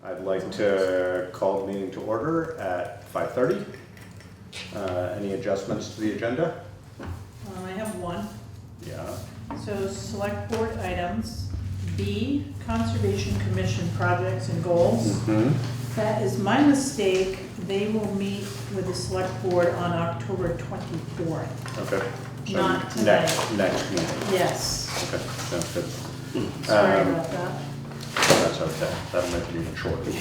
I'd like to call the meeting to order at 5:30. Any adjustments to the agenda? I have one. Yeah. So select board items, B, Conservation Commission projects and goals. Mm-hmm. That is my mistake. They will meet with the select board on October 24th. Okay. So Not tonight. Next meeting. Yes, Okay, sounds good. sorry about that. That's okay. That'll make it even shorter.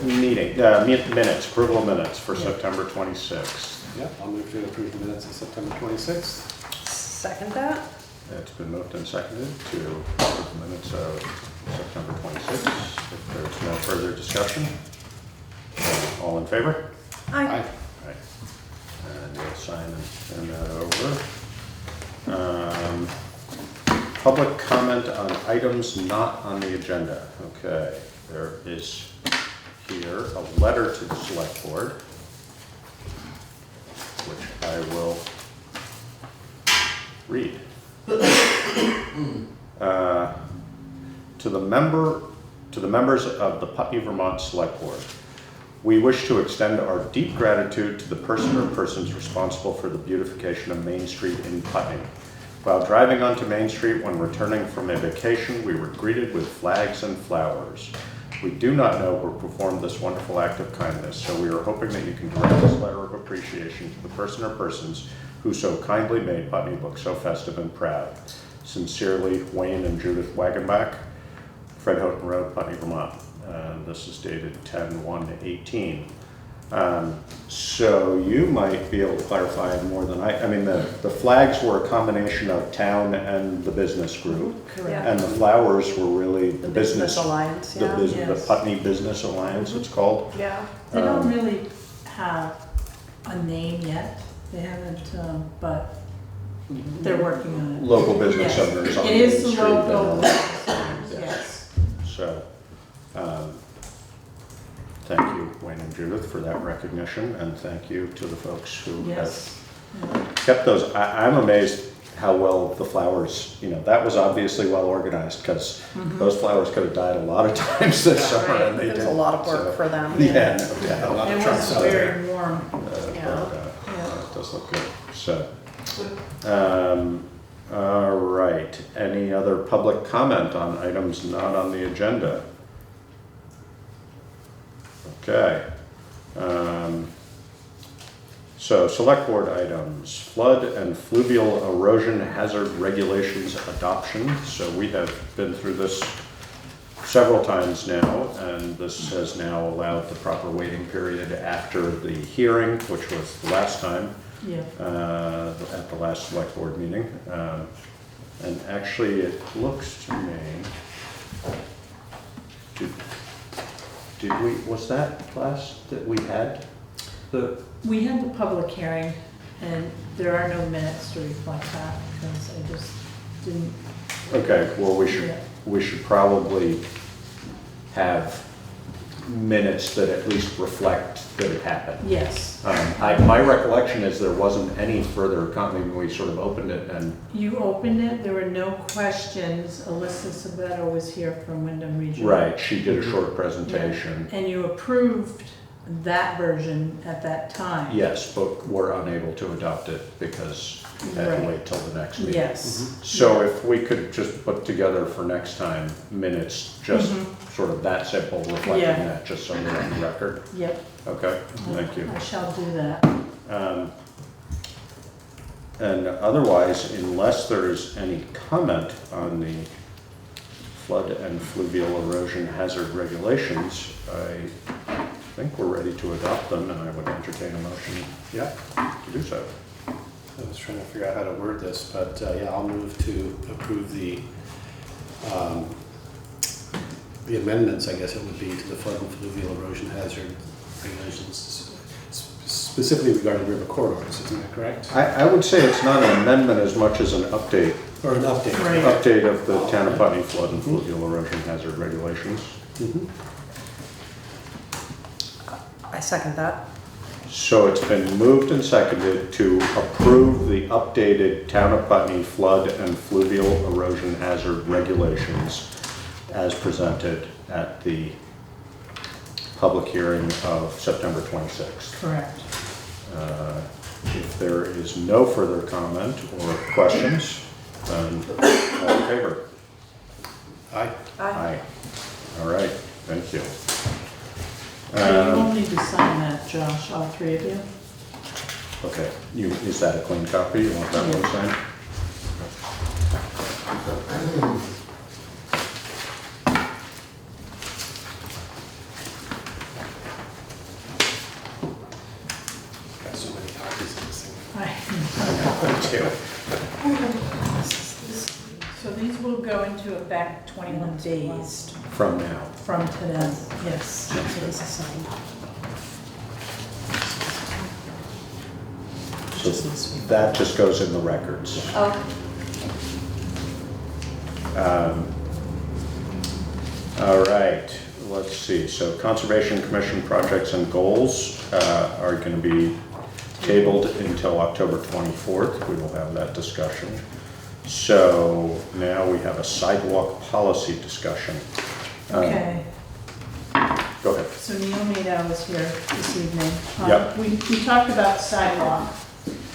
Minutes, approval of minutes for Yeah. September 26th. Yep, I'll move to approve the minutes of September 26th. Second that? It's been moved and seconded to approve the minutes of September 26th. If there's no further discussion, all in favor? Aye. Right. And you'll sign and send that over. Public comment on items not on the agenda. Okay, there is here a letter to the select board, which I will read. To the members of the Putney, Vermont Select Board. We wish to extend our deep gratitude to the person or persons responsible for the beautification of Main Street in Putney. While driving onto Main Street when returning from a vacation, we were greeted with flags and flowers. We do not know who performed this wonderful act of kindness, so we are hoping that you can direct this letter of appreciation to the person or persons who so kindly made Putney look so festive and proud. Sincerely, Wayne and Judith Wagenbach, Fred Houghton Road, Putney, Vermont. This is dated 10/1/18. So you might be able to clarify more than I mean, the flags were a combination of town and the business group. Correct. And the flowers were really the business. Alliance, The, yeah. the Yes. Putney Business Alliance, it's called. Yeah. They don't really have a name yet. They haven't, but they're working on it. Local business Yes. owners on It Main is the Street that local, are- yes. So, thank you, Wayne and Judith, for that recognition, and thank you to the folks who Yes. have kept those. I'm amazed how well the flowers, that was obviously well organized, because those flowers could have died a lot of times this summer, Right, and they it was didn't. a lot of work So, for them. Yeah, no A doubt. lot It of was trucks out there. very warm. Yeah. It does look good, so. All right, any other public comment on items not on the agenda? Okay. So select board items, flood and fluvial erosion hazard regulations adoption. So we have been through this several times now, and this has now allowed the proper waiting period after the hearing, which was the last time, Yeah. at the last select board meeting. And actually, it looks to me, did we, was that class that we had? We had the public hearing, and there are no minutes to reflect that, because I just didn't. Okay, well, Yeah. we should probably have minutes that at least reflect that it happened. Yes, My recollection is there wasn't any further comment, we sort of opened it and, you opened it, there were no questions. Alyssa Sabeto was here from Wyndham Regional. right, she did a short presentation. And you approved that version at that time. Yes, but we're unable to adopt it because we had to Right. wait till the next meeting. Yes. So if we could just put together for next time minutes, just sort of that simple, reflecting Yeah. that, just so we're on the record. Yep. Okay, thank you. I shall do that. And otherwise, unless there's any comment on the flood and fluvial erosion hazard regulations, I think we're ready to adopt them, and I would entertain a motion Yeah, to do so. I was trying to figure out how to word this, but yeah, I'll move to approve the amendments, I guess it would be, to the flood and fluvial erosion hazard regulations, specifically regarding river corridors, isn't that correct? I would say it's not an amendment as much as an update. Or an update? Right. Update of the town of Putney flood and fluvial erosion hazard regulations. Mhm. I second that. So it's been moved and seconded to approve the updated Town of Putney flood and fluvial erosion hazard regulations as presented at the public hearing of September 26th. Correct. If there is no further comment or questions, then all in favor? Aye. Aye. All right, thank you. So you will need to sign that, Josh, all three of you. Okay, is that a clean copy? You want that one signed? Got so many copies of this thing. So these will go into effect 21 days From now. from today, yes. So that just goes in the records. Oh, All right, let's see. So Conservation Commission projects and goals are going to be tabled until October 24th. We will have that discussion. So now we have a sidewalk policy discussion. Okay, Go ahead. so Neil Nadeau was here this evening. Yep. We talked about sidewalk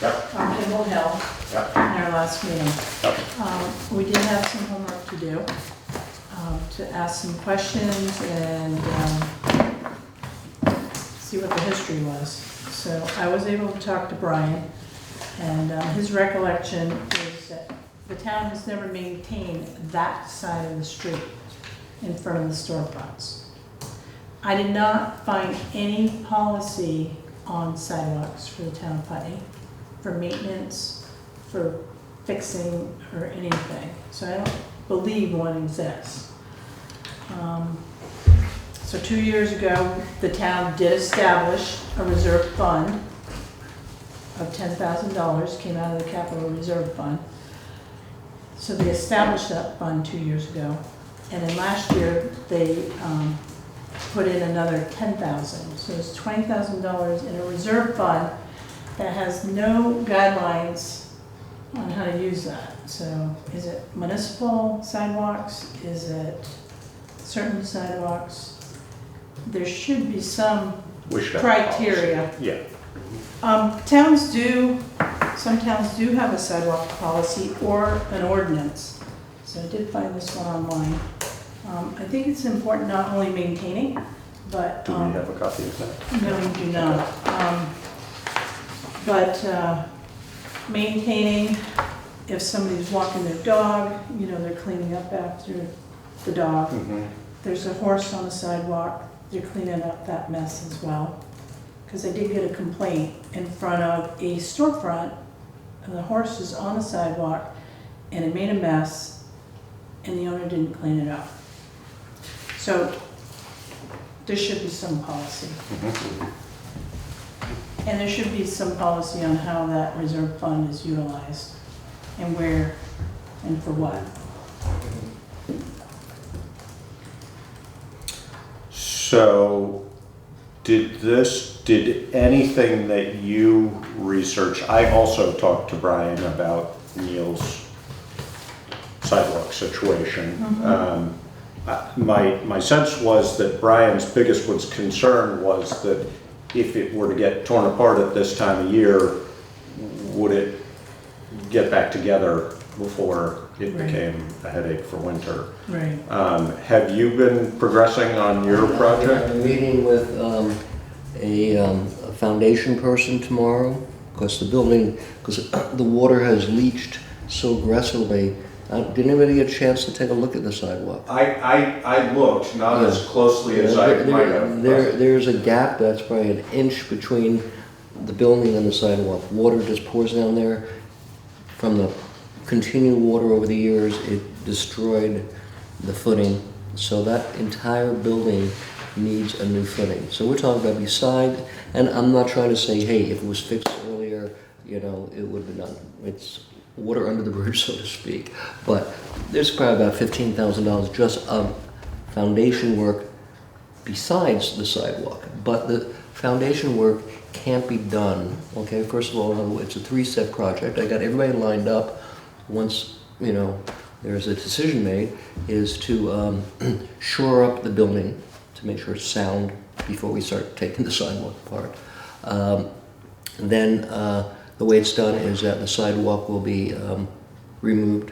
Yep, on Kimball Hill yep, in our last meeting. yep. We did have some homework to do, to ask some questions and see what the history was. So I was able to talk to Brian, and his recollection is that the town has never maintained that side of the street in front of the storefronts. I did not find any policy on sidewalks for the town of Putney, for maintenance, for fixing, or anything. So I don't believe one exists. So 2 years ago, the town did establish a reserve fund of $10,000, came out of the capital reserve fund. So they established that fund 2 years ago. And then last year, they put in another $10,000. So it's $20,000 in a reserve fund that has no guidelines on how to use that. So is it municipal sidewalks? Is it certain sidewalks? There should be some We should have a policy. criteria. Yeah, Some towns do have a sidewalk policy or an ordinance. So I did find this one online. I think it's important not only maintaining, but. do we have a copy of that? No, you do not. But maintaining, if somebody's walking their dog, you know, they're cleaning up after the dog. Mhm. There's a horse on the sidewalk, they're cleaning up that mess as well. Because I did get a complaint in front of a storefront, and the horse is on the sidewalk, and it made a mess, and the owner didn't clean it up. So there should be some policy. Mhm. And there should be some policy on how that reserve fund is utilized, and where, and for what. So, did anything that you researched, I also talked to Brian about Neil's sidewalk situation. My sense was that Brian's biggest concern was that if it were to get torn apart at this time of year, would it get back together before it Right. became a headache for winter? Right. Have you been progressing on your project? I'm meeting with a foundation person tomorrow, because the water has leached so aggressively. Did anybody get a chance to take a look at the sidewalk? I looked, not as closely as I might have. There's a gap that's probably an inch between the building and the sidewalk. Water just pours down there from the continual water over the years. It destroyed the footing, so that entire building needs a new footing. So we're talking about beside, and I'm not trying to say, hey, if it was fixed earlier, you know, it would have been done. It's water under the bridge, so to speak. But there's probably about $15,000 just of foundation work besides the sidewalk. But the foundation work can't be done, okay? First of all, it's a three-step project. I got everybody lined up. Once, there's a decision made, is to shore up the building to make sure it's sound before we start taking the sidewalk apart. Then the way it's done is that the sidewalk will be removed,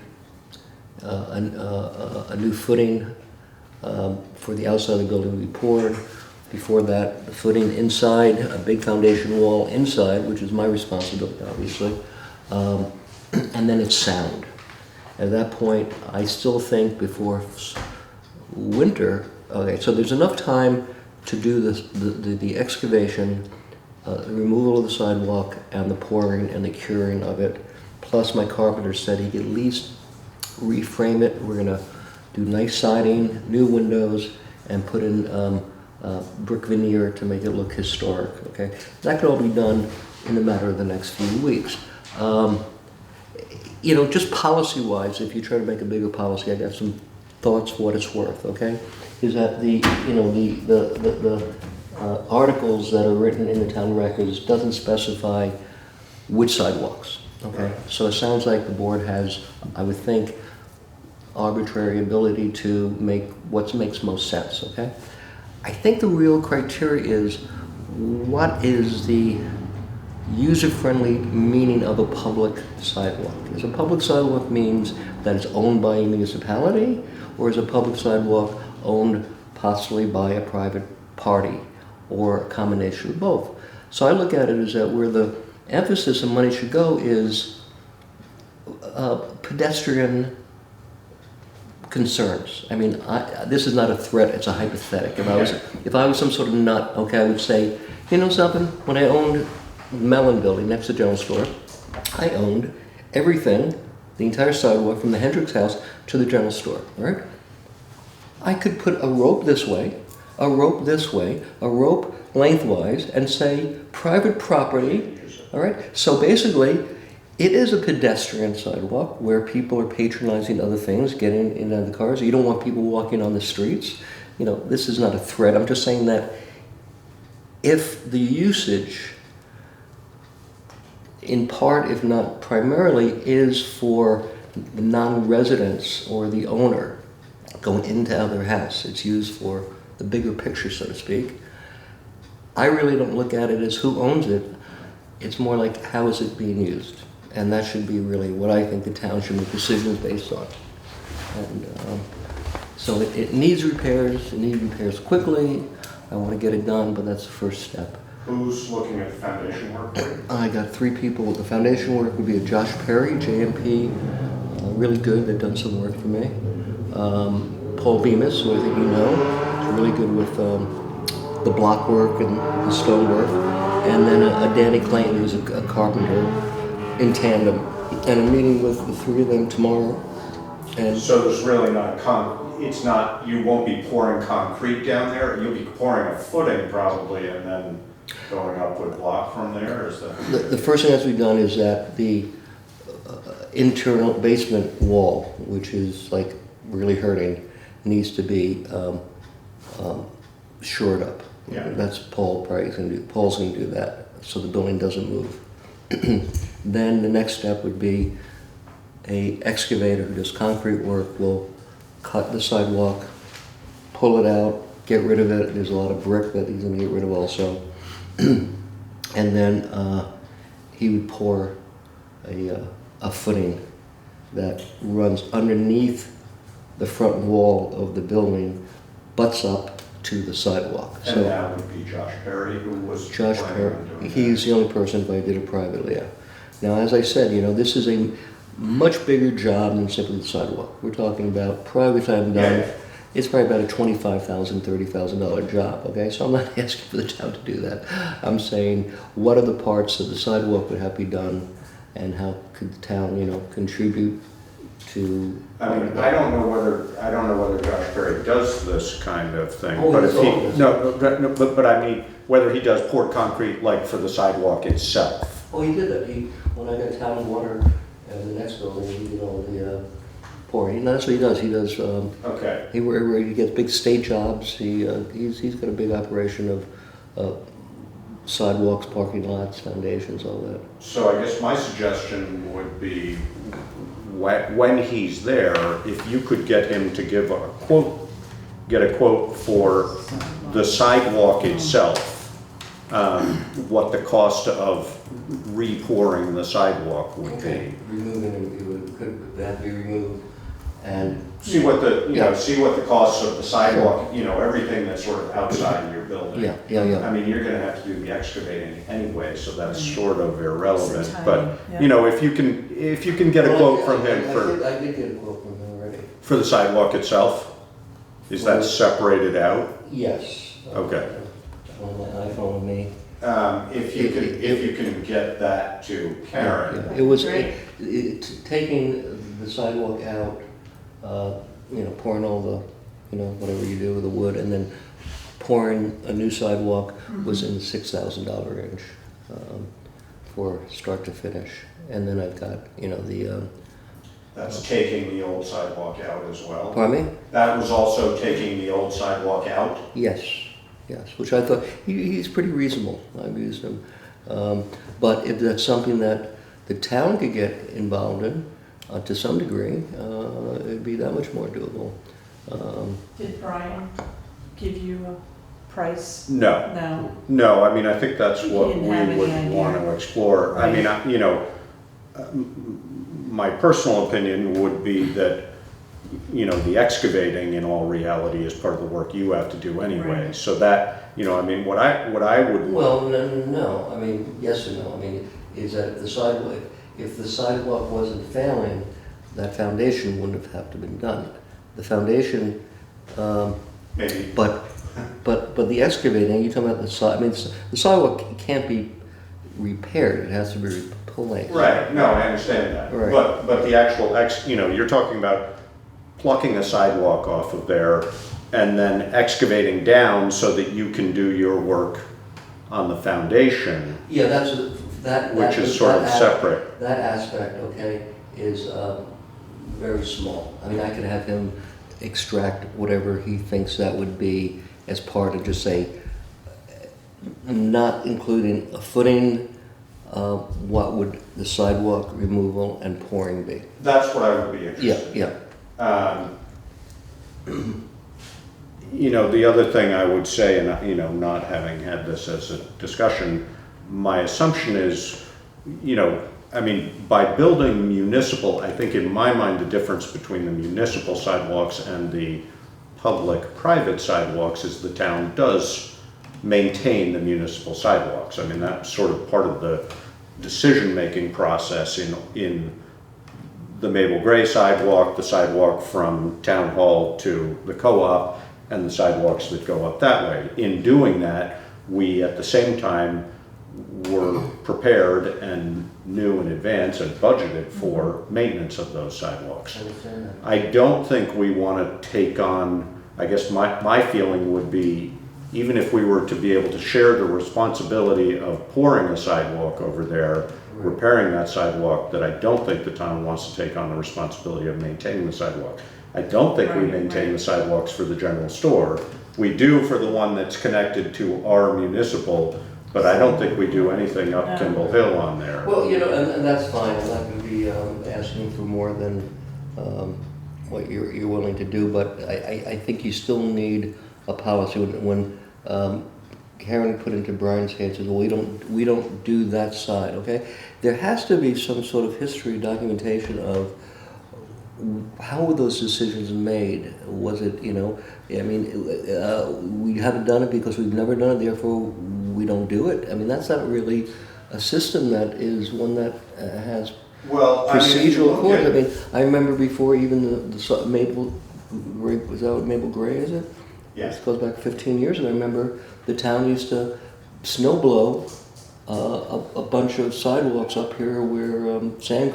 a new footing for the outside of the building will be poured. Before that, the footing inside, a big foundation wall inside, which is my responsibility, obviously, and then it's sound. At that point, I still think before winter, okay, so there's enough time to do the excavation, the removal of the sidewalk, and the pouring and the curing of it. Plus, my carpenter said he could at least reframe it. We're gonna do nice siding, new windows, and put in brick veneer to make it look historic, okay? That could all be done in a matter of the next few weeks. Just policy-wise, if you try to make a bigger policy, I got some thoughts for what it's worth, okay? Is that the articles that are written in the town records doesn't specify which sidewalks, okay? So it sounds like the board has, I would think, arbitrary ability to make what makes most sense, okay? I think the real criteria is what is the user-friendly meaning of a public sidewalk. Is a public sidewalk means that it's owned by a municipality, or is a public sidewalk owned possibly by a private party, or a combination of both? So I look at it as that where the emphasis of money should go is pedestrian concerns. I mean, this is not a threat, it's a hypothetical. If I was some sort of nut, okay, I would say, you know something, when I owned Mellon Building next to General Store, I owned everything, the entire sidewalk from the Hendricks house to the General Store, all right? I could put a rope this way, a rope this way, a rope lengthwise, and say private property, all right? So basically, it is a pedestrian sidewalk where people are patronizing other things, getting in and out of the cars. You don't want people walking on the streets. This is not a threat. I'm just saying that if the usage, in part, if not primarily, is for the non-residents or the owner going into their house, it's used for the bigger picture, so to speak. I really don't look at it as who owns it. It's more like how is it being used. And that should be really what I think the town should make decisions based on. And so it needs repairs. It needs repairs quickly. I want to get it done, but that's the first step. Who's looking at the foundation work? I got 3 people. The foundation work would be a Josh Perry, JMP, really good. They've done some work for me. Paul Bemis, who I think you know, is really good with the block work and the stone work. And then a Danny Clayton, who's a carpenter, in tandem. And I'm meeting with the 3 of them tomorrow. And So there's really not you won't be pouring concrete down there, you'll be pouring a footing probably and then going up with block from there, is that? the first thing that's to be done is that the internal basement wall, which is like really hurting, needs to be shored up. Yeah. That's Paul probably going to do. Paul's going to do that so the building doesn't move. Then the next step would be a excavator who does concrete work will cut the sidewalk, pull it out, get rid of it. There's a lot of brick that he's going to get rid of also. And then he would pour a footing that runs underneath the front wall of the building, butts up to the sidewalk. And that would be Josh Perry, who was Josh planning on Perry, doing that. he's the only person who did it privately, yeah. Now, as I said, this is a much bigger job than simply the sidewalk. We're talking about, probably time done, Yeah. it's probably about a $25,000, $30,000 job, okay? So I'm not asking for the town to do that. I'm saying, what are the parts that the sidewalk would have to be done, and how could the town, contribute to... I mean, I don't know whether Josh Perry does this kind of thing, Oh, but he's if he, always- no, but I mean, whether he does pour concrete like for the sidewalk itself. Oh, he did that. When I got town water and the next building, he did all the pouring. That's what he does. He does, Okay. he gets big state jobs. He's got a big operation of sidewalks, parking lots, foundations, all that. So I guess my suggestion would be, when he's there, if you could get him to give a quote, get a quote for the sidewalk itself, what the cost of re-pouring the sidewalk would be. Removing it could that be removed and See what the, Yeah. see what the costs of the sidewalk, everything that's sort of outside your building. yeah. I mean, you're gonna have to do the excavating anyway, so that's sort of irrelevant, It's a but, timing, yeah. if you can get a quote from him I did get a quote from him already. for the sidewalk itself, is that separated out? Yes. Okay. On my iPhone with me. If you can get that to Karen. It was Great. taking the sidewalk out, pouring all the, whatever you do with the wood, and then pouring a new sidewalk was in the $6,000 range for start to finish. And then I've got, That's taking the old sidewalk out as well. pardon me? That was also taking the old sidewalk out? Yes, which I thought, he's pretty reasonable, I've used him. But if that's something that the town could get involved in, to some degree, it'd be that much more doable. Did Brian give you a price? No. No. No, I mean, I think that's He what didn't we have any would idea. want to explore. I mean, my personal opinion would be that, the excavating in all reality is part of the work you have to do anyway. Right. So that, what I would. Well, no, I mean, yes and no. I mean, is that if the sidewalk wasn't failing, that foundation wouldn't have to been done. The foundation, Maybe. but the excavating, you're talking about the sidewalk can't be repaired, it has to be replaced. Right, no, I understand that. Right. But the actual you're talking about plucking a sidewalk off of there and then excavating down so that you can do your work on the foundation, Yeah, that. which is sort of separate. That aspect, okay, is very small. I mean, I could have him extract whatever he thinks that would be as part of, just say, not including a footing, what would the sidewalk removal and pouring be? That's what I would be interested in. Yeah. The other thing I would say, and not having had this as a discussion, my assumption is, by building municipal, I think in my mind the difference between the municipal sidewalks and the public-private sidewalks is the town does maintain the municipal sidewalks. I mean, that's sort of part of the decision-making process in the Mabel Gray sidewalk, the sidewalk from Town Hall to the co-op, and the sidewalks that go up that way. In doing that, we at the same time were prepared and knew in advance and budgeted for maintenance of those sidewalks. I understand that. I don't think we want to take on, I guess my feeling would be, even if we were to be able to share the responsibility of pouring a sidewalk over there, repairing that sidewalk, that I don't think the town wants to take on the responsibility of maintaining the sidewalk. I don't think we Right, maintain right. the sidewalks for the general store. We do for the one that's connected to our municipal, but I don't think we do anything up No. Kimball Hill on there. Well, and that's fine. I'm not going to be asking for more than what you're willing to do, but I think you still need a policy. When Karen put into Brian's hands, says, well, we don't do that side, okay? There has to be some sort of history documentation of how were those decisions made? Was it, we haven't done it because we've never done it, therefore we don't do it? I mean, that's not really a system that is one that has Well, procedural course. I mean, I remember before even the Mabel, was that what Mabel Gray, is it? Yes. This goes back 15 years, and I remember the town used to snow blow a bunch of sidewalks up here where sand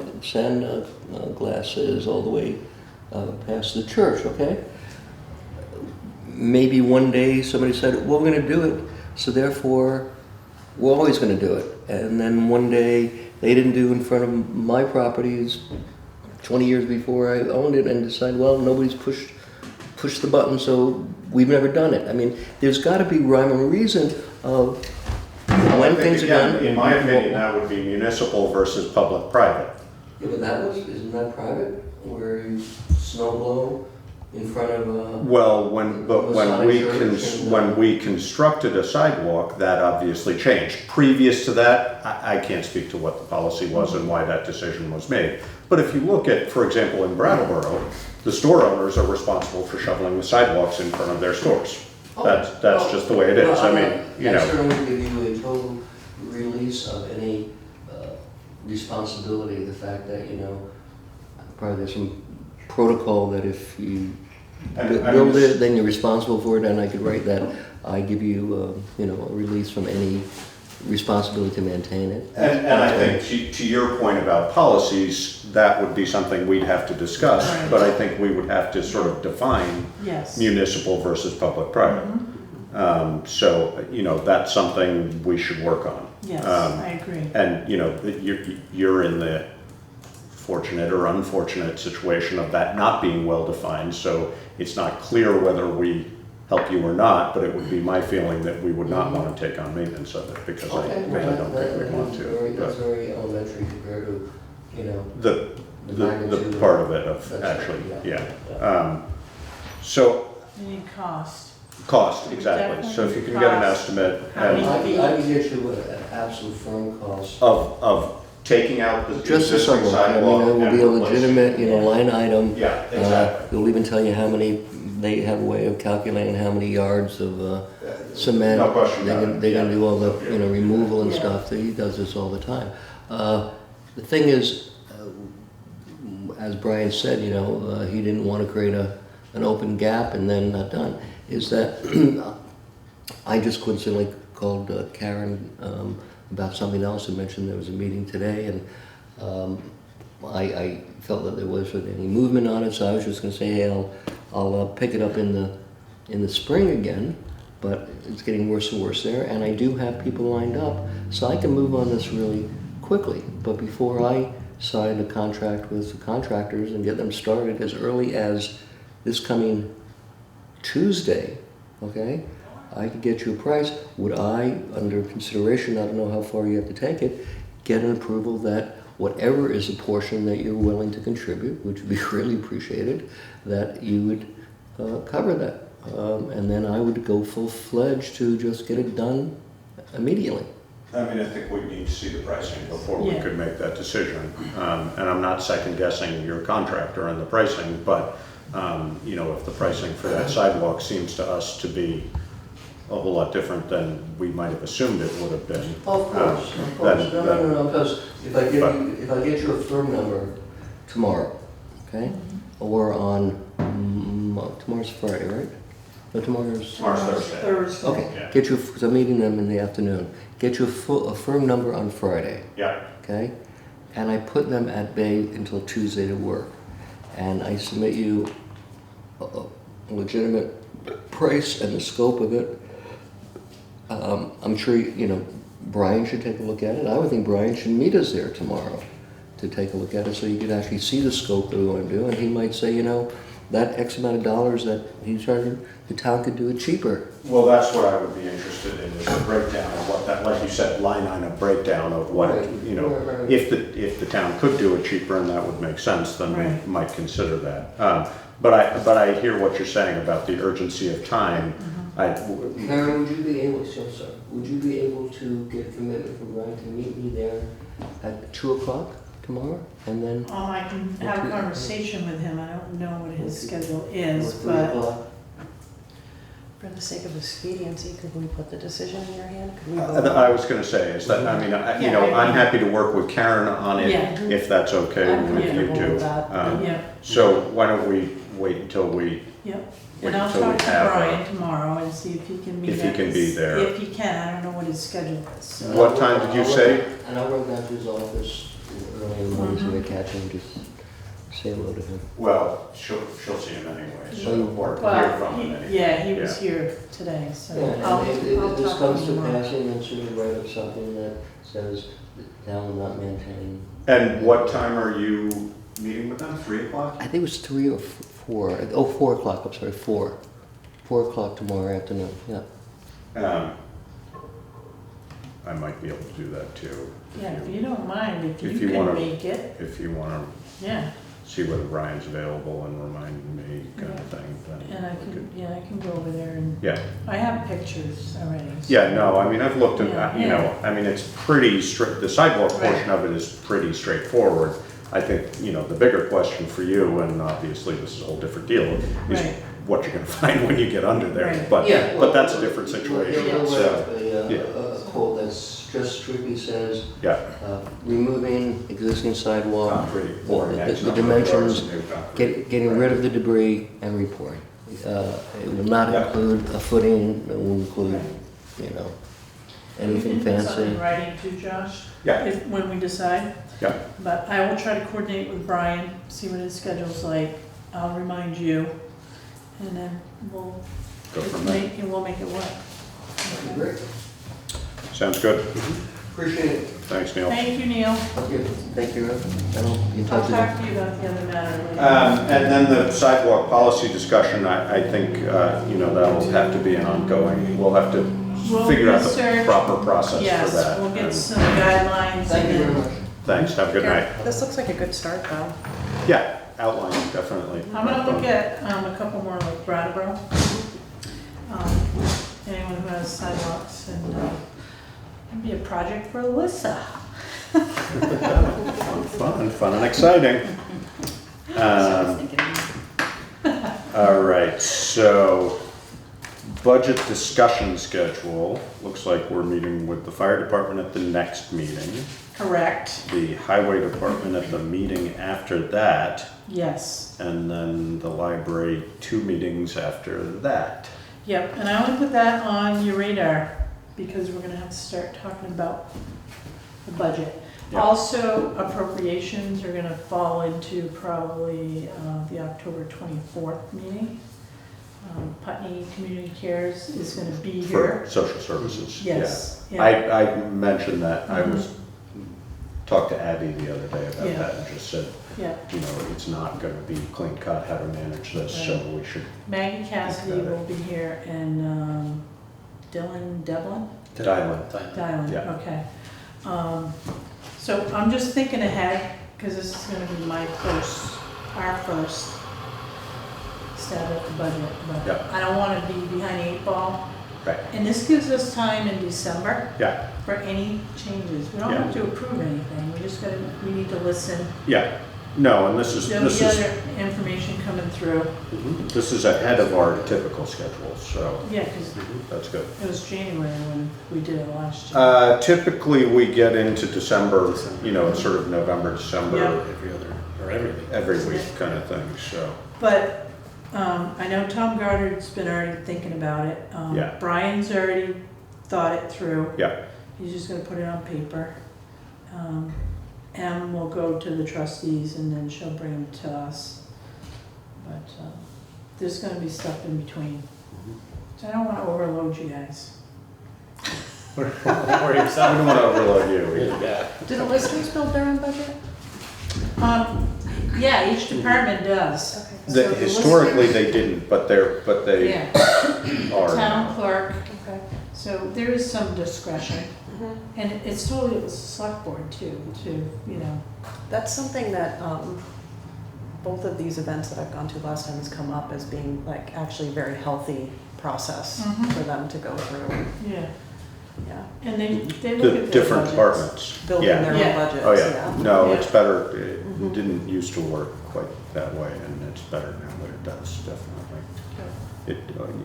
glass is all the way past the church, okay? Maybe one day somebody said, well, we're going to do it, so therefore we're always going to do it. And then one day they didn't do in front of my properties 20 years before I owned it and decide, well, nobody's pushed the button, so we've never done it. I mean, there's got to be rhyme and reason of Well, I when think, things are again, done. in my opinion, that would be municipal versus public-private. Yeah, but isn't that private, where you snow blow in front of a... Well, when we constructed a sidewalk, that obviously changed. Previous to that, I can't speak to what the policy was and why that decision was made. But if you look at, for example, in Brattleboro, the store owners are responsible for shoveling the sidewalks in front of their stores. That's just the way it is. I mean, you I know, certainly give you a total release of any responsibility, the fact that, you know, probably there's some protocol that if you build it, then you're responsible for it, and I could write that, I give you, you know, a release from any responsibility to maintain it. and I think to your point about policies, that would be something we'd have to discuss, Right. but I think we would have to sort of define Yes. municipal versus public-private. So, you know, that's something we should work on. Yes, I agree. And, you know, you're in the fortunate or unfortunate situation of that not being well-defined, so it's not clear whether we help you or not, but it would be my feeling that we would not want to take on maintenance of it, because I don't think we want to. That's very elementary compared to, you know, The part of it of That's actually, right, yeah. So, You need cost. cost, exactly. So if you can get an estimate How and many- I can get you an absolute firm cost. of taking out the Just the existing sidewalk, I mean, sidewalk it will and be a replacing it. legitimate, you know, line item. Yeah, exactly. They'll even tell you how many, they have a way of calculating how many yards of cement. No question about it, They're gonna yeah. do all the, you know, removal and Yeah. stuff, he does this all the time. The thing is, as Brian said, you know, he didn't want to create an open gap and then not done, is that I just coincidentally called Karen about something else and mentioned there was a meeting today, and I felt that there wasn't any movement on it, so I was just gonna say, hey, I'll pick it up in the spring again, but it's getting worse and worse there, and I do have people lined up, so I can move on this really quickly. But before I sign a contract with the contractors and get them started as early as this coming Tuesday, okay, I could get you a price. Would I, under consideration, I don't know how far you have to take it, get an approval that whatever is a portion that you're willing to contribute, which would be really appreciated, that you would cover that. And then I would go full-fledged to just get it done immediately. I mean, I think we need to see the pricing before we Yeah. could make that decision. And I'm not second guessing your contractor and the pricing, but, you know, if the pricing for that sidewalk seems to us to be a whole lot different than we might have assumed it would have been. Of course. No, because if I get you a firm number tomorrow, okay? Or on, tomorrow's Friday, right? No, tomorrow's... Tomorrow's Thursday. Okay, Yeah. get you, because I'm meeting them in the afternoon, get you a firm number on Friday, Yeah, okay? And I put them at bay until Tuesday to work. And I submit you a legitimate price and the scope of it. I'm sure, you know, Brian should take a look at it. I would think Brian should meet us there tomorrow to take a look at it so you could actually see the scope that we want to do. And he might say, you know, that X amount of dollars that he's charging, the town could do it cheaper. well, that's what I would be interested in, is a breakdown of what that, like you said, line item breakdown of what, Right. you know, Right. if the town could do it cheaper and that would make sense, then Right. we might consider that. But I hear what you're saying about the urgency of time. Karen, would you be able, would you be able to get a commitment from Brian to meet me there at 2 o'clock tomorrow? And then... I can have a conversation with him, I don't know what his schedule is, or 3 but o'clock? For the sake of expediency, could we put the decision in your hand? Could we vote? I was gonna say, is that, I mean, you know, I'm happy to work with Karen on it, Yeah. if that's okay I'm with you comfortable two. with that. yeah, So why don't we wait until we, yep. Wait And I'll until we talk to have, Brian tomorrow and see if he can meet if he us. can be there. If he can, I don't know what his schedule is, so. What time did you say? And I'll run down to his office early in the morning so I catch him, just say hello to him. Well, she'll see him anyway, so, or hear Well, from him anyway. yeah, he was Yeah. here today, so Yeah, I'll and if this talk comes to to him tomorrow. passing, then should we write up something that says the town will not maintain? And what time are you meeting with them, 3 o'clock? I think it was 3 or 4. Oh, 4 o'clock, I'm sorry, 4. 4 o'clock tomorrow afternoon, yeah. I might be able to do that too. Yeah, if you don't mind, if if you you can wanna- make it, If you want yeah. to see whether Ryan's available and remind me kind of thing, then. And I we could- can go over there and, Yeah, I have pictures already. so- yeah, no, I mean, I've looked at, Yeah, you know, yeah. I mean, it's pretty straight, the sidewalk Right. portion of it is pretty straightforward. I think, you know, the bigger question for you, and obviously this is a whole different deal, is Right. what you're gonna find when you get under there. Right. But that's a different situation, You'll so, have yeah. a quote that's just strictly says, yeah. removing existing sidewalk, Concrete, pouring X the number of yards dimensions, of new concrete. getting rid of the debris and repouring. It will not Yeah. include a footing, it will include, you know, anything We can put something in fancy. writing too, Josh, Yeah, when we decide. yeah, But I will try to coordinate with Brian, see what his schedule's like. I'll remind you, and then we'll go from there. we'll make it work. Okay. Great. Sounds good. Appreciate it. Thanks, Neil. Thank you, Neil. Thank you. I'll be in touch I'll with you. talk to you about the other matter later. And then the sidewalk policy discussion, I think, you know, that'll have to be an ongoing, we'll have to We'll figure out the research- proper process for Yes, that. we'll get And some guidelines Thank you very and much. Thanks, have a good night. This looks like a good start, though. Yeah, outline, definitely. I'm gonna look at a couple more like Brattleboro. Anyone who has sidewalks and it'd be a project for Alyssa. Fun and exciting. All right, so budget discussion schedule. Looks like we're meeting with the fire department at the next meeting, Correct, the highway department at the meeting after that, yes. and then the library 2 meetings after that. Yep, and I only put that on your radar because we're gonna have to start talking about the budget. Yeah. Also, appropriations are gonna fall into probably the October 24th meeting. Putney Community Cares is gonna be here. For social services, yeah. Yes, yeah. I mentioned that, I was, talked to Abby the other day about Yeah. that and just said, Yeah, you know, it's not gonna be clean cut how to manage this, so Right. we should Maggie Cassidy will be here and Dylan Devlin? dial in. Dylan, Yeah. okay. So I'm just thinking ahead, because this is gonna be our first stab at the budget. Yeah. But I don't wanna be behind the 8 ball. Right, And this gives us time in December yeah, for any changes. We don't Yeah. have to approve anything, we need to listen. yeah. No, and this is There'll be other information coming through. this is ahead of our typical schedule, so Yeah, because that's good. it was January when we did it last year. Typically, we get into December, you know, it's sort of November, December, Yeah. Every other, or every week. every week kind of thing, so. But I know Tom Goddard's been already thinking about it. Yeah. Brian's already thought it through. Yeah, He's just gonna put it on paper. Em will go to the trustees and then she'll bring them to us. But there's gonna be stuff in between. So I don't wanna overload you guys. Or I yourself. don't want to overload you. Yeah. Do the listers build their own budget? Yeah, each department does. Okay. So the Historically, listers- they didn't, but they Yeah, are. town clerk, Okay. so there is some discretion. Mhm. And it's totally the select board too, you know. That's something that, both of these events that I've gone to last time has come up as being like actually a very healthy process Mhm. for them to go through. Yeah. Yeah. And they look The at their different budgets. departments. Building Yeah. their Yeah. own budgets, Oh, yeah. No, Yeah. it's better. It Mhm. didn't used to work quite that way, and it's better now, but it does, definitely. It,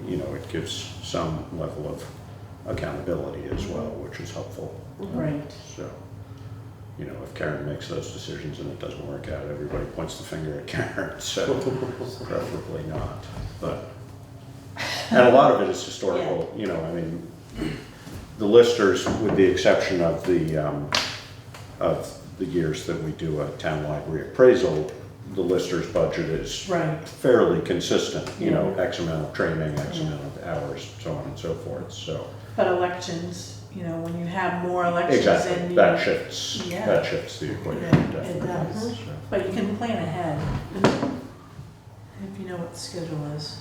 you know, it gives some level of accountability as well, which is helpful. Right. So, you know, if Karen makes those decisions and it doesn't work out, everybody points the finger at Karen, so preferably not. But, and a lot of it is historical, you know, I mean, the listers, with the exception of the years that we do a townwide reappraisal, the listers budget is Right. fairly consistent, you know, Yeah. X amount of training, X Yeah. amount of hours, so on and so forth, so. But elections, you know, when you have more elections Exactly, and you. that shifts, Yeah. that shifts the equation, Yeah, it definitely. does. So, But you can plan ahead if you know what the schedule is.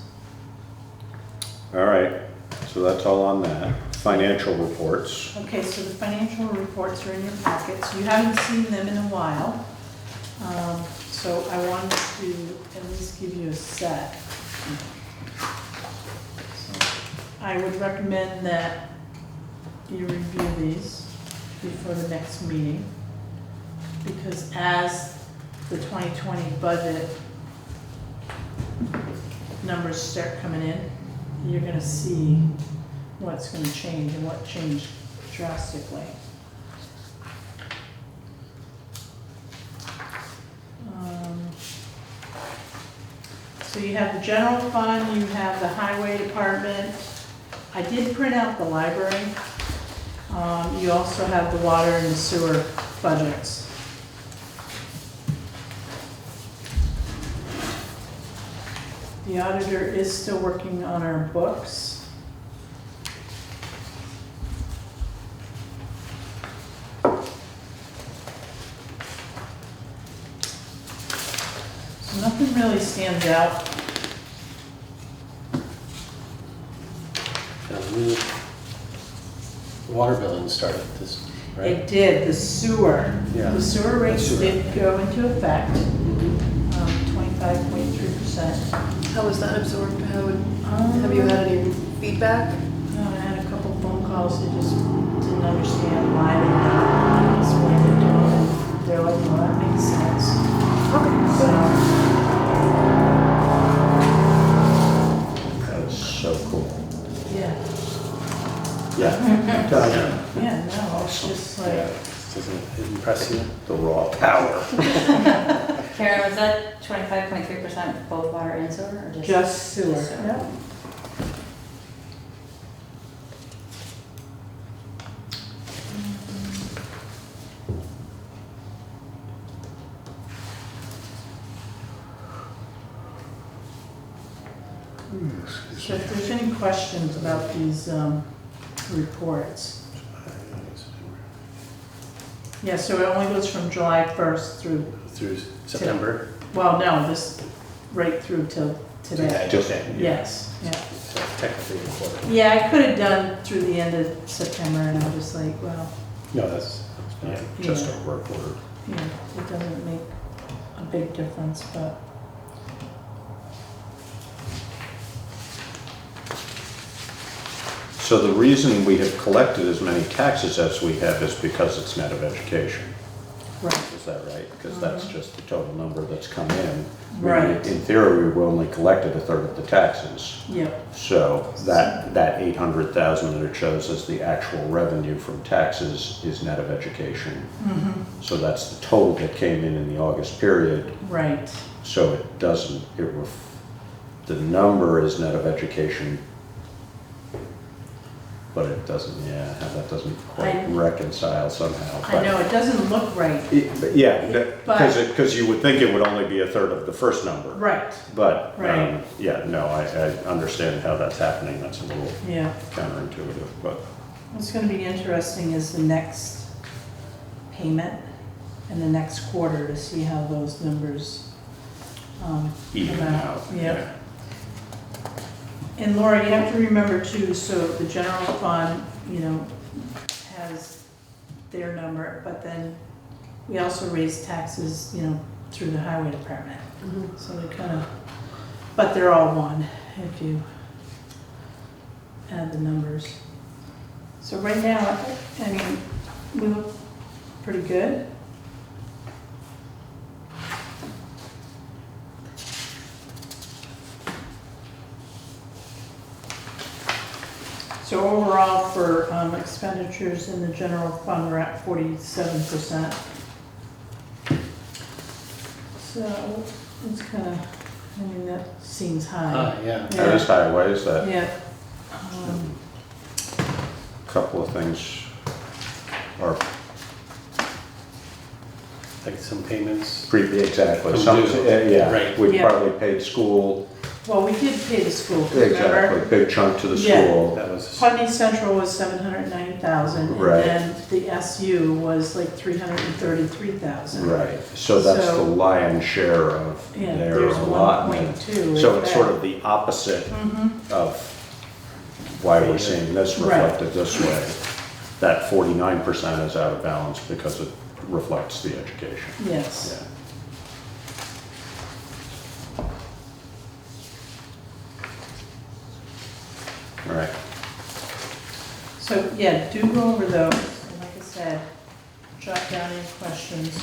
all right, so that's all on that. Financial reports. Okay, so the financial reports are in your packets. You haven't seen them in a while. So I wanted to at least give you a set. So I would recommend that you review these before the next meeting. Because as the 2020 budget numbers start coming in, you're gonna see what's gonna change and what changed drastically. So you have the general fund, you have the highway department. I did print out the library. You also have the water and the sewer budgets. The auditor is still working on our books. So nothing really stands out. The water billing started this, right? It did, the sewer. Yeah. The sewer rates The sewer. did go into effect, Mhm. 25.3%. How was that absorbed? Have you had any feedback? No, I had a couple phone calls, they just didn't understand why they didn't explain it to them, and they're like, well, that makes sense. So, That is so cool. yeah, Yeah. yeah, no, it's just like, Doesn't it impress you? The raw power. Karen, was that 25.3% both water and sewer, or just? just sewer, Just sewer. yeah. So if there's any questions about these reports. Yeah, so it only goes from July 1st through, Through September? well, no, this, right through till today. Just- Okay. Yes, yeah. So technically a quarter. Yeah, I could have done through the end of September, and I'm just like, well, No, that's Yeah, fine. just Yeah. a work order. you know, it doesn't make a big difference, but. So the reason we have collected as many taxes as we have is because it's net of education. Right. Is that right? Because that's just the total number that's come in. Right. In theory, we only collected a third of the taxes. Yep, So that 800,000 that it shows as the actual revenue from taxes is net of education. So that's the total that came in the August period. right, So it doesn't, the number is net of education, but it doesn't, yeah, that doesn't quite I- reconcile somehow. I know, it doesn't look right, But yeah, But- because you would think it would only be a third of the first number. right, But, Right. yeah, no, I understand how that's happening, that's a little yeah. counterintuitive, but, What's gonna be interesting is the next payment and the next quarter to see how those numbers, even come out. Yep. And Laura, you have to remember too, so the general fund, you know, has their number, but then we also raise taxes, you know, through the highway department. So they kind of, but they're all one if you add the numbers. So right now, I mean, we look pretty good. So overall, for expenditures in the general fund, we're at 47%. So it's kind of, I mean, that seems high. Yeah. That is highways, that Yeah. couple of things are Like some payments. exactly, From some, due. yeah, Right. we Yeah. partly paid school, Well, we did pay the school, exactly, remember? big chunk to the Yeah. school. That was, Putney Central was 790 $20,000. Right. And then the SU was like $333,000. Right, so that's the So- lion's share of Yeah, their there's allotment. 1.2 So right it's there. sort of the opposite of why we're seeing this Right. reflected this way. That 49% is out of balance because it reflects the education. Yes. Yeah. All right, So, yeah, do go over those, and like I said, jot down any questions,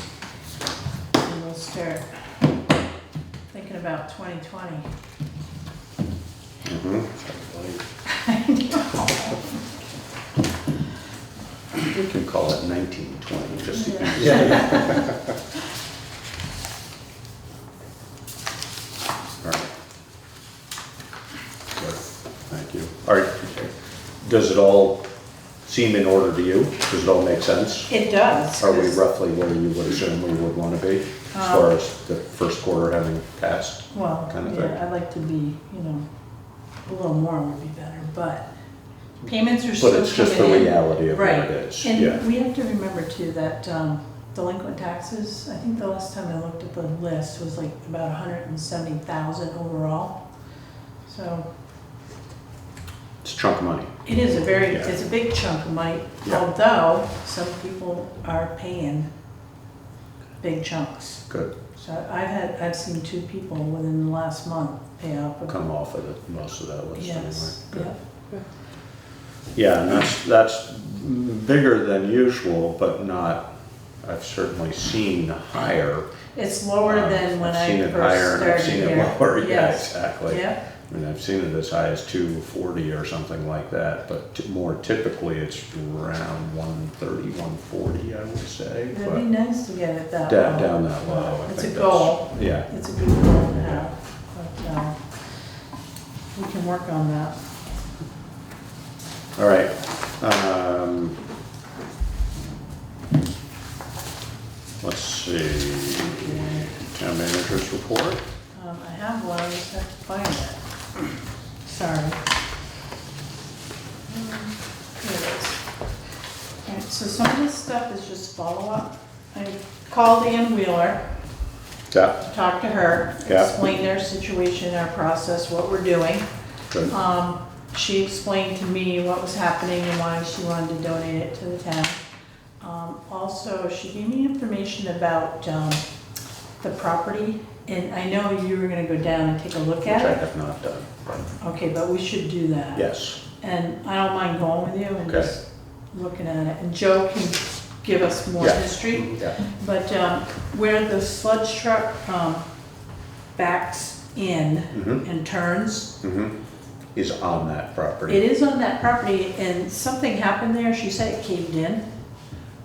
and we'll start thinking about 2020. mhm. We can call it 1920, just to be Yeah. All right. Good, thank you. All right, does it all seem in order to you? Does it all make sense? It does. Are we 'cause- roughly where you would assume we would want to be, as far as the first quarter having passed? Well, kind of thing? yeah, I'd like to be, a little more would be better, but payments are still But coming in. it's just the reality of what Right. it is, And yeah. we have to remember too that delinquent taxes, I think the last time I looked at the list was like about 170,000 overall. So It's a chunk of money. it is Yeah. it's a big chunk of money, Yeah. although some people are paying big chunks. Good, So I've seen 2 people within the last month pay off. come off of most of that list anyway. Yes, Good. yeah. Yeah, and that's bigger than usual, but not, I've certainly seen higher. It's lower than when I've seen I it higher first and I've started seen it here. lower, yeah, Yes. exactly. Yeah, I mean, I've seen it as high as 240 or something like that, but more typically it's around 130, 140, I would say. it'd but be nice to get it that Down, low. down that low, I It's think a that's- goal. Yeah, It's a good goal to have, but we can work on that. all right. Let's see, town manager's report. I have one, I just have to find it. Sorry. Here it is. All right, so some of this stuff is just follow-up. I called Ann Wheeler, Yeah, talked to her, Yeah. explained our situation, our process, what we're doing. good. She explained to me what was happening and why she wanted to donate it to the town. Also, she gave me information about the property, and I know you were gonna go down and take a look Which at I it. have not done. Okay, but we should do that. Yes, And I don't mind going with you and Okay. just looking at it. And Joe can give us more Yeah. history. yeah, But where the sludge truck backs in Mhm. and turns, is on that property. it is on that property, and something happened there, she said it caved in.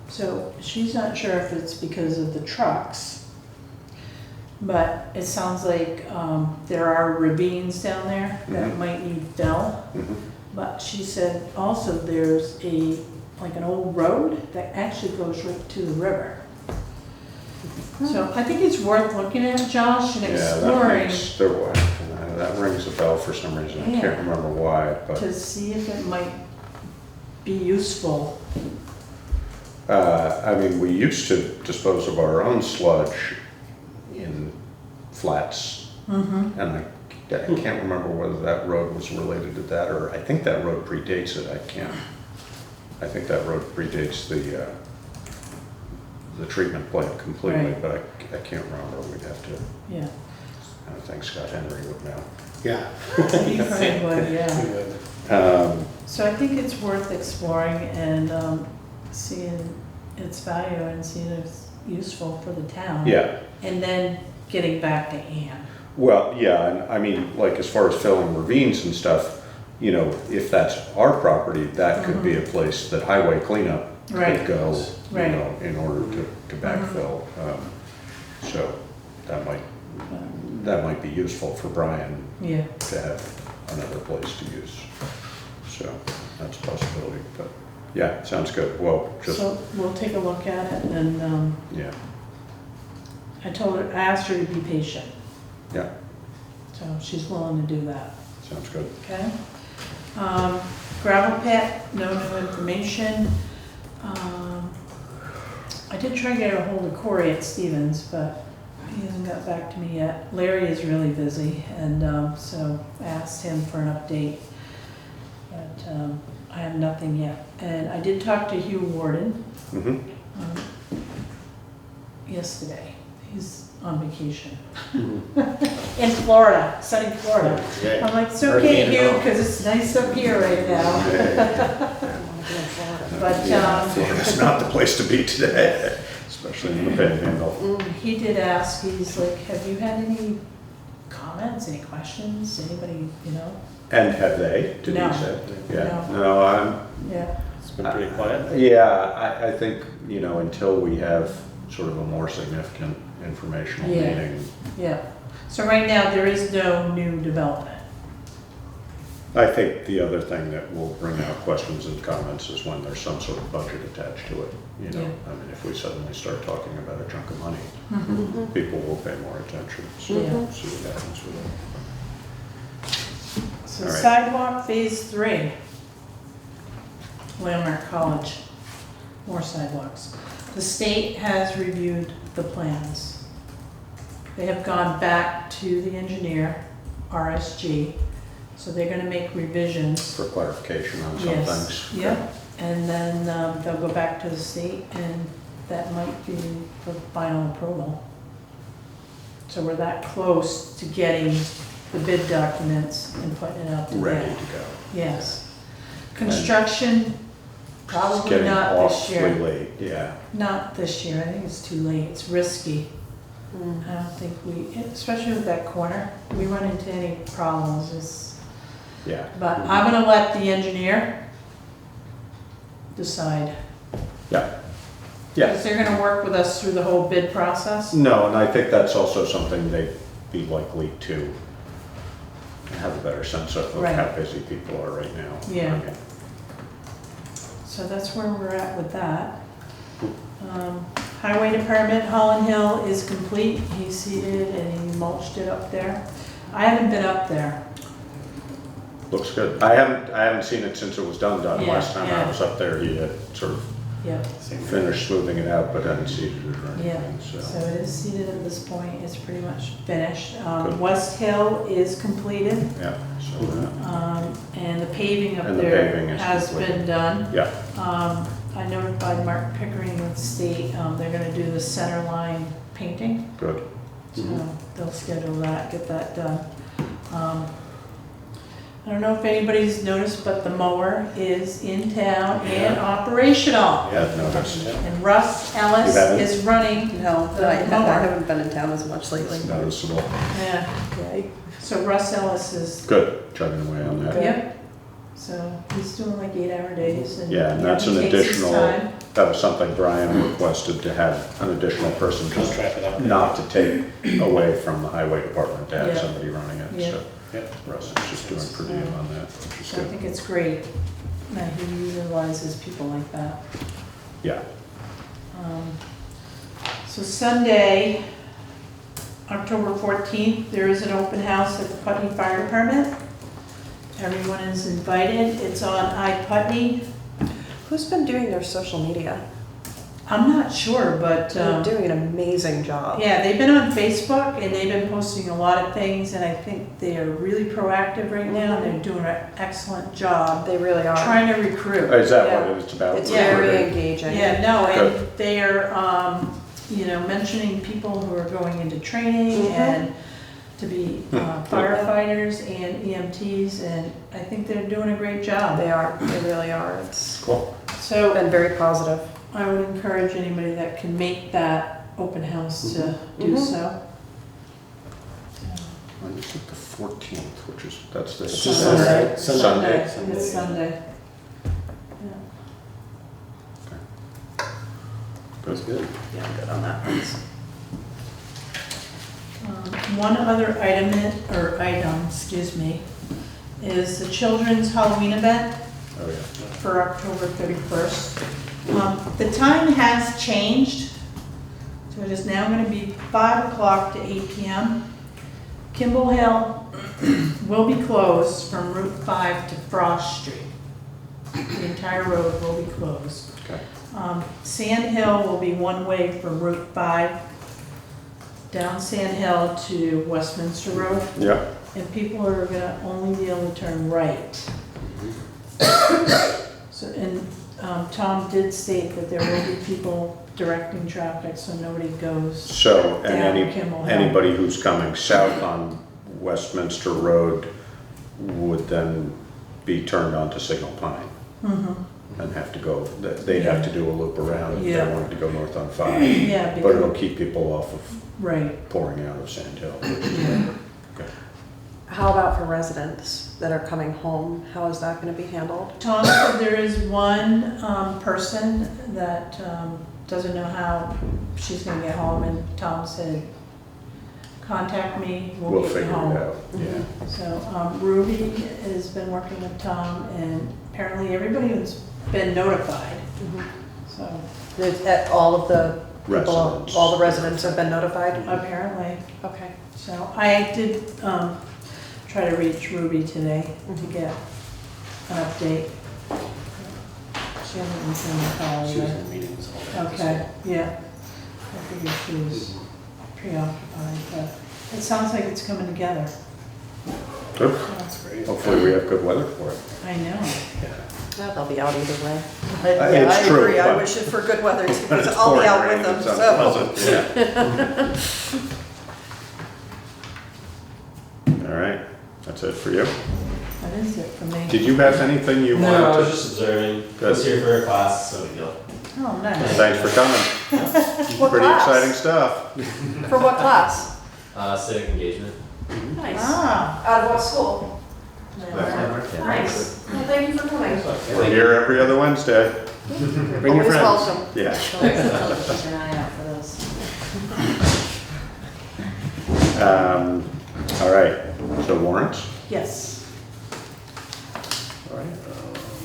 So she's not sure if it's because of the trucks. But it sounds like there are ravines down there that Mhm. might need fill. Mhm. But she said also there's like an old road that actually goes right to the river. So I think it's worth looking at, Josh, and Yeah, that exploring makes, that rings a bell for some reason, I Yeah. can't remember why, but, to see if it might be useful. I mean, we used to dispose of our own sludge in flats, and I can't remember whether that road was related to that, or I think that road predates it, I think that road predates the treatment plant completely, Right. but I can't remember, we'd have to, Yeah. I think Scott Henry would know. Yeah. You probably would, yeah. So I think it's worth exploring and seeing its value and seeing if it's useful for the town. Yeah, And then getting back to Ann. well, yeah, and I mean, like, as far as filling ravines and stuff, if that's our property, that could be a place that highway cleanup Right. could go, Right. in order to backfill. So that might be useful for Brian Yeah. to have another place to use. So that's a possibility, but yeah, sounds good. Well, just, So we'll take a look at it and yeah, I asked her to be patient. yeah, So she's willing to do that, sounds good. okay? Gravel pit, no new information. I did try to get a hold of Corey at Stevens, but he hasn't got back to me yet. Larry is really busy, and so I asked him for an update. But I have nothing yet. And I did talk to Hugh Warden Mhm. yesterday. He's on vacation Mhm. in Florida, sunny Florida. Yeah. I'm like, it's okay, Hurricane and Hugh, all. because it's nice up here right now. I wanna be in Florida. But Florida's not the place to be today, especially in the panhandle. he did ask, he's like, have you had any comments, any questions, anybody, you know? And have they, did No. he say? Yeah, No. no, I'm, Yeah, It's been pretty quiet. yeah, I think, you know, until we have sort of a more significant informational Yeah. meeting, yeah. So right now, there is no new development. I think the other thing that will bring out questions and comments is when there's some sort of budget attached to it, you know? Yeah. I mean, if we suddenly start talking about a chunk of money, Mm-hmm. people will pay more attention, so Yeah. see what happens with it. So All right. sidewalk phase 3. Landmark College, more sidewalks. The state has reviewed the plans. They have gone back to the engineer, RSG, so they're gonna make revisions. For clarification on some Yes, things. yeah, and then they'll go back to the state, and that might be for final approval. So we're that close to getting the bid documents and putting it out to Ready bid. to go. Yes. Construction, It's probably getting not this awfully year. late, yeah. Not this year, I think it's too late, it's risky. I don't think we, especially with that corner, we run into any problems, Yeah. but I'm gonna let the engineer decide. Yeah. Yeah. Because they're gonna work with us through the whole bid process. No, and I think that's also something they'd be likely to have a better sense of Right. how busy people are right now. Yeah. I mean, So that's where we're at with that. Highway department, Holland Hill is complete. He seeded and he mulched it up there. I haven't been up there. Looks good. I haven't seen it since it was done. Yeah, Last time I yeah. was up there, he had sort of Yep, finished smoothing it out, but hadn't seeded it or yeah. anything, So so. it is seeded at this point. It's pretty much finished. Good. West Hill is completed. Yeah, so, And the paving up And the there paving is has completed. been done. yeah, I notified Mark Pickering with the state, they're gonna do the center line painting. good. So Mhm. they'll schedule that, get that done. I don't know if anybody's noticed, but the mower is in town and operational. Yeah, I've noticed. And Russ Ellis You haven't? is running, No, The I mower. haven't been in town as much lately. It's noticeable. yeah, so Russ Ellis is, Good, chugging away on that. yep. So he's doing like 8-hour days and. Yeah, and he that's an takes his additional, time. that was something Brian requested, to have an additional person, just Contract it out. not to take away from the highway department, to have Yeah. somebody running it, Yeah. so. Yep. Russ is just doing per diem on that, which is So I good. think it's great that he utilizes people like that. Yeah, So Sunday, October 14th, there is an open house at the Putney Fire Department. Everyone is invited. It's on iPutney. Who's been doing their social media? I'm not sure, but They're doing an amazing job. yeah, they've been on Facebook and they've been posting a lot of things, and I think they are really proactive right now. They're doing an excellent job They really are. trying to recruit. is that Yeah. what it's about? It's Yeah. very engaging. Yeah, no, and Good. they are, mentioning people who are going into training Mhm. and to be firefighters and EMTs, and I think they're doing a great job. They are, they really are. It's Cool. So been very positive. I would encourage anybody that can make that open house to do Mhm. so. When is it, the 14th, which is, that's the. Sunday. Sunday. It's Sunday. That's good. Yeah, I'm good on that. One other item, is the children's Halloween event Oh, yeah. for October 31st. The time has changed, so it is now going to be 5 o'clock to 8 p.m. Kimball Hill will be closed from Route 5 to Frost Street. The entire road will be closed. Okay. Sand Hill will be one way from Route 5 down Sand Hill to Westminster Road, Yeah, and people are gonna only be able to turn right. So, and Tom did state that there will be people directing traffic, so nobody goes so, and down Kimmel Hill. anybody who's coming south on Westminster Road would then be turned onto Signal Pine Mhm. and have to go, they'd have to do a loop around if they Yeah. wanted to go north on 5. Yeah, But it'll because, keep people off of right, pouring out of Sand Hill. yeah. Okay. How about for residents that are coming home? How is that gonna be handled? Tom said there is one person that doesn't know how she's gonna get home, and Tom said, contact me, We'll we'll get you figure it home. out, yeah. So Ruby has been working with Tom, and apparently everybody has been notified, so All of the people, Residents. all the residents have been notified? apparently. Okay. So I did try to reach Ruby today to get an update. She hasn't been sending a call She was either. in meetings all day. Okay, yeah. I figured she was preoccupied, but it sounds like it's coming together. Good. That's great. Hopefully we have good weather for it. I know. Yeah. They'll be out either way. It's I true, agree, I but- wish it for good weather too, But because it's I'll be pouring out rain, with them, it's so. unpleasant, yeah. All right, that's it for you. That is it for me. Did you have anything you No, I wanted was to? just observing. I Good. was here for a class, so deal. Oh, nice. Thanks for coming. What Pretty class? exciting stuff. For what class? Civic engagement. Nice. Ah. Out of what school? Yeah. Nice. Well, thank you for coming. We're here every other Wednesday. Bring your Always friends. welcome. Yeah. Keep an eye out for those. All right, so warrants? Yes. All right,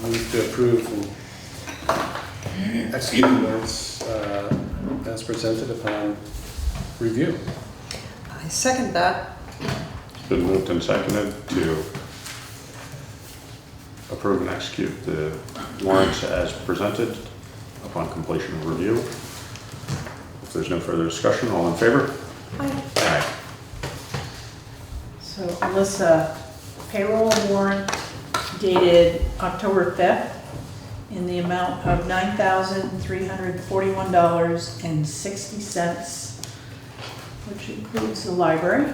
move to approve and execute the warrants as presented upon review. I second that. It's been moved and seconded to approve and execute the warrants as presented upon completion of review. If there's no further discussion, all in favor? Aye. Aye. So Alyssa, payroll warrant dated October 5th in the amount of $9,341.60, which includes the library.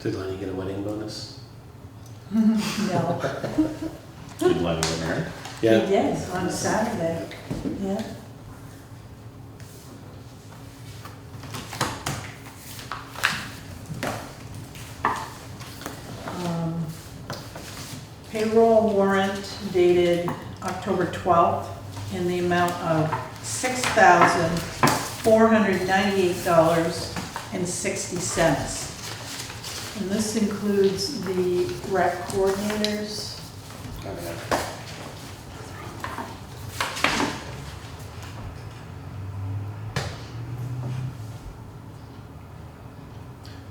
Did Lenny get a wedding bonus? No, Did Lenny get married? he did on Saturday, yeah. Payroll warrant dated October 12th in the amount of $6,498.60. And this includes the rec coordinators. Oh, yeah.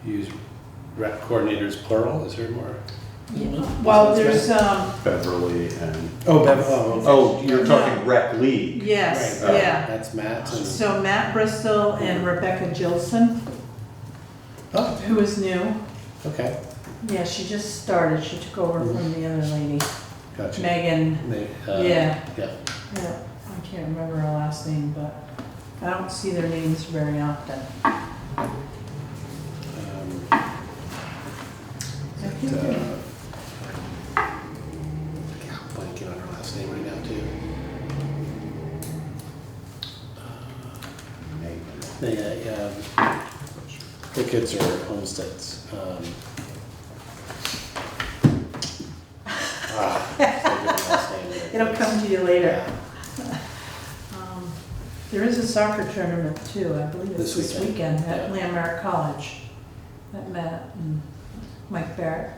Use rep coordinators plural, is there more? Well, there's, Beverly and, Oh, Bev, oh, okay. oh, you're talking rec league. yes, Right, yeah. That's Matt and, So Matt Bristol and Rebecca Gilson, oh, who is new. okay, Yeah, she just started. She took over from the other lady, gotcha. Megan. They, Yeah. Yeah, Yeah, I can't remember her last name, but I don't see their names very often. I think they- blanking on her last name right now too. Wickets or homesteads. It'll come to you later. Yeah. There is a soccer tournament too, I believe it's This this weekend at Yeah. Landmark College. That Matt and Mike Barrett.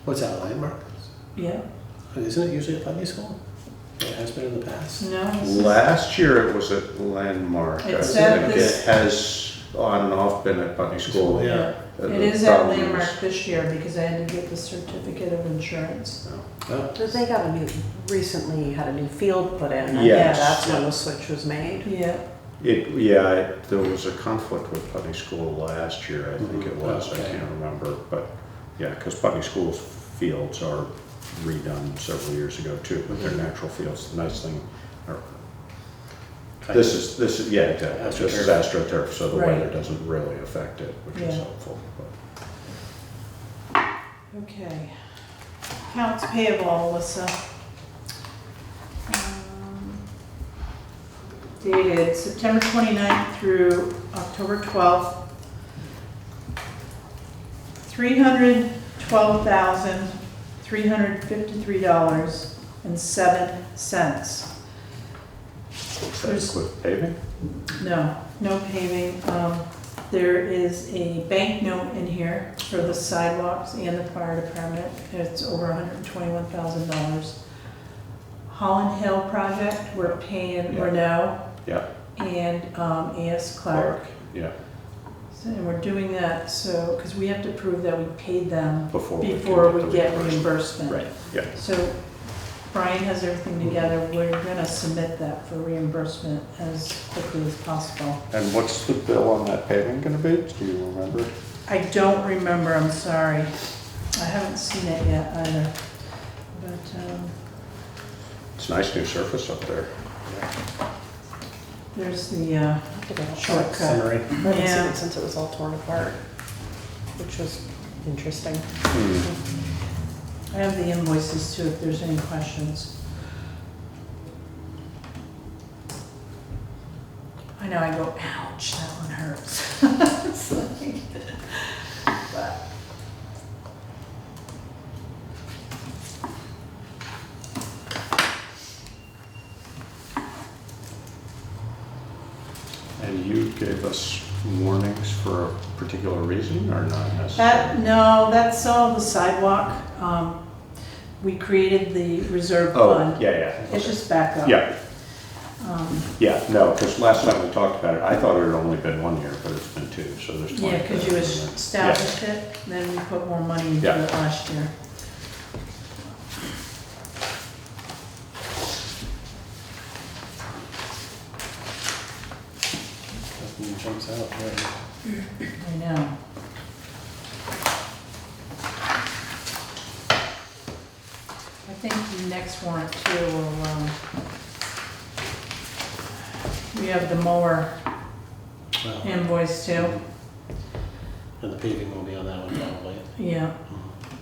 What's that, Landmark? Yeah, Isn't it usually at Putney School? It has been in the past. no? this is- Last year it was at Landmark. I It's at think this- it has on and off been at Putney School. Yeah. It The is at problem is- Landmark this year because I had to get the certificate of insurance. Oh, They got recently had a new field put in. Yes. That's when the switch was made. Yeah, There was a conflict with Putney School last year, I think it was, I Okay. can't remember, but, yeah, because Putney School's fields are redone several years ago too, but they're natural fields, the nice thing, or- this is, yeah, exactly, this is AstroTurf, so the Right. weather doesn't really affect it, which is Yeah. helpful, but. okay. Accounts payable, Alyssa. Dated September 29th through October 12th. $312,353.07. What's There's- that with paving? No paving. There is a bank note in here for the sidewalks and the fire department. It's over $121,000. Holland Hill project, we're paying Yeah. Renault Yeah, and A.S. Clark. yeah, And we're doing that so, because we have to prove that we paid them before we can before we the get reimbursement. Right, yeah. So Brian has everything together. We're gonna submit that for reimbursement as quickly as possible. And what's the bill on that paving gonna be? Do you remember? I don't remember, I'm sorry. I haven't seen it yet either. But, It's nice new surface up there. there's the shortcut. Summary. I haven't seen Yeah. it since it was all torn apart, which was interesting. I have the invoices too, if there's any questions. I know, I go, ouch, that one hurts. It's like- but- And you gave us warnings for a particular reason or not necessarily? No, that's all the sidewalk. We created the reserve fund. Oh, yeah. It's just backup. Yeah, Um, yeah, no, because last time we talked about it, I thought it had only been 1 year, but it's been 2, so there's 20. Yeah, because you established it, then we put more money into Yeah. it last year. Nothing jumps out, right? I know. I think the next warrant too will, we have the mower Well, invoice too. and the paving will be on that one probably. Yeah,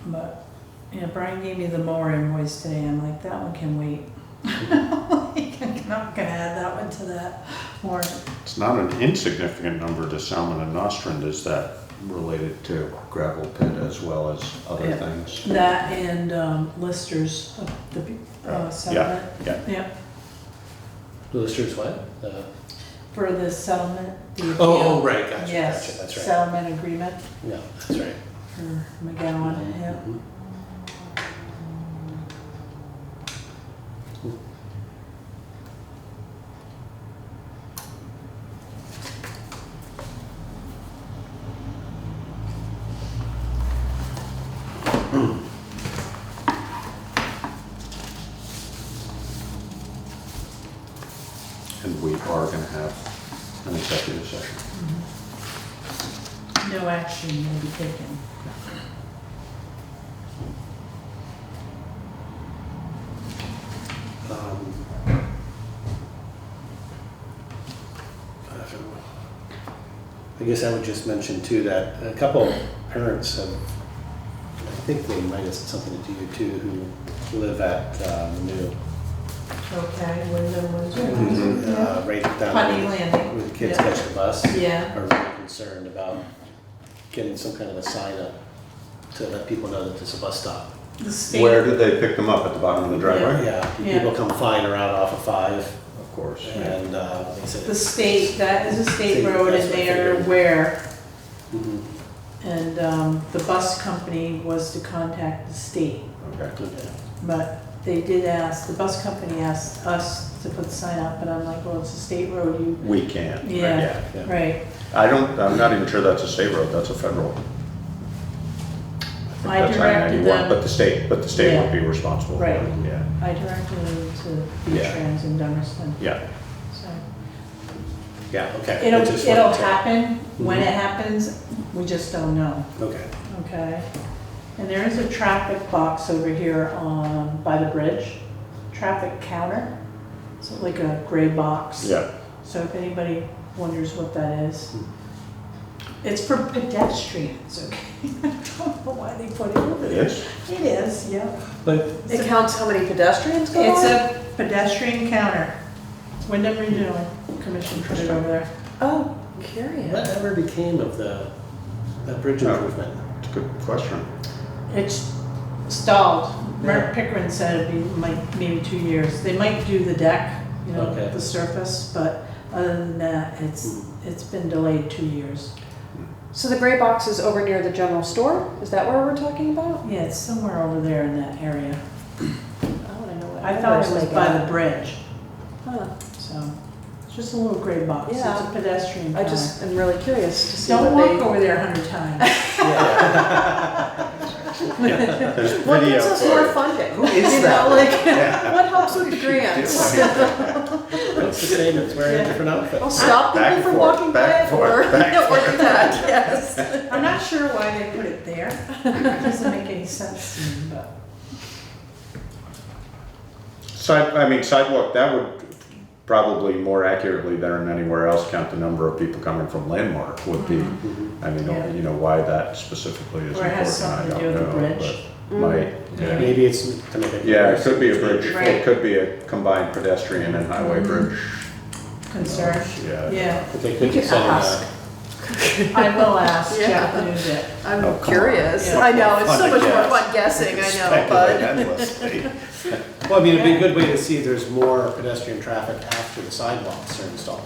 but, yeah, Brian gave me the mower invoice today. I'm like, that one can wait. I'm not gonna add that one to that warrant. It's not an insignificant number to Salmon and Nostrand, is that related to gravel pit as well as other Yeah. things? That and listers of the settlement. Yeah, Yeah, The listers what? for the settlement. the Oh, appeal. right, gotcha, Yes, gotcha, that's right. settlement agreement Yeah, that's right. for McGowan, yeah. Mhm. and we are gonna have an executive session. No action will be taken. I guess I would just mention too that a couple parents have, I think they might have said something to you too, who live at New. Okay, Wyndham, Windsor. Right down Putney where Landing. the kids Yeah. catch the bus. Yeah, Or concerned about getting some kind of a sign up to let people know that there's a bus stop. The state. Where did they pick them up? At the bottom of the driveway? Yeah, Yeah. people come flying around off of 5, Of course. and they said. The state, that is a state State, road that's and what I they are figured. aware. Mhm. And the bus company was to contact the state. Okay. But they did ask, the bus company asked us to put the sign up, but I'm like, well, it's a state road, you, We can. Yeah. Yeah. right. I'm not even sure that's a state road, that's a federal. think I that's directed I-91, them- But the state Yeah. would be responsible for it, Right. yeah. I directed them to Yeah. V-Trans in Dummerston, Yeah, so. Yeah, okay. It'll, I just it'll wanted to- happen, when Mhm. it happens, we just don't know, Okay. okay? And there is a traffic box over here on, by the bridge, traffic counter. It's like a gray box. yeah. So if anybody wonders what that is, it's for pedestrians, okay? I don't know why they put it over It there. is? It is, yeah. But It counts how many pedestrians go It's by? a pedestrian counter. Wyndham Regional Commission put it over there. Oh, curious. whatever became of that bridge Oh. improvement? It's a good question. It's stalled. Yeah. Mark Pickering said it'd be like maybe 2 years. They might do the deck, you know, Okay. the surface, but other than that, it's been delayed 2 years. So the gray box is over near the general store? Is that where we're talking about? Yeah, it's somewhere over there in that area. I wanna know what I thought it numbers was they by got. the bridge, Huh. so it's just a little gray box. It's Yeah. a pedestrian I counter. just am really curious to see Don't what walk they. over there 100 times. There's What video gives us for more it. funding? Who is You that? know, like, Yeah. what helps with the grants? It's the same, it's wearing a Yeah. different I'll outfit. stop Back people and from forth, walking back by and it forth, or, back and or forth. that, yes. I'm not sure why they put it there. It doesn't make any sense to me, but. Sidewalk, that would probably more accurately than anywhere else count the number of people coming from Landmark would be. I mean, Yeah. you know, why that specifically is Or it has important, I something to do don't with the know, bridge. but might, yeah. Maybe it's to make a. Yeah, it could be a bridge, Right. it could be a combined pedestrian and highway bridge. Concern. Yeah. Yeah, But they could You be can sending ask. I will ask Yeah. Jeff Nugent. I'm Oh, come on. curious. Yeah. I know, it's so Fun to much more guess. fun guessing, I know, Speculate but. endlessly. Well, I mean, it'd be a good way to see if there's more pedestrian traffic after the sidewalks are installed.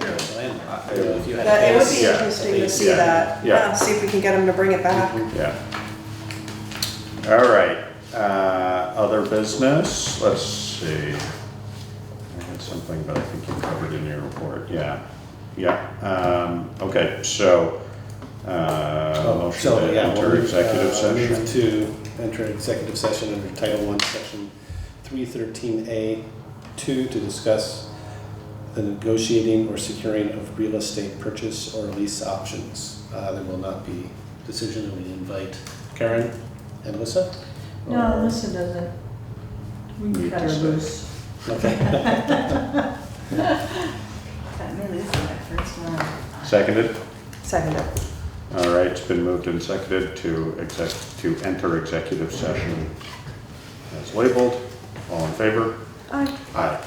True. If you had a That, it would case, be Yeah. interesting to Yeah. see that. Yeah. Yeah, see if we can get them to bring it back. Yeah. All right, other business, let's see. I had something, but I think you covered in your report, yeah. Okay, so, motion So, to yeah, enter we'll executive move session. to enter executive session under Title I, Section 313A2 to discuss the negotiating or securing of real estate purchase or lease options. There will not be decision, and we invite Karen and Alyssa. No, Or- Alyssa doesn't. We Need cut to her say. loose. Okay. Maybe this is my first one. Seconded? Second it. All right, it's been moved and seconded to enter executive session as labeled. All in favor? Aye. Aye.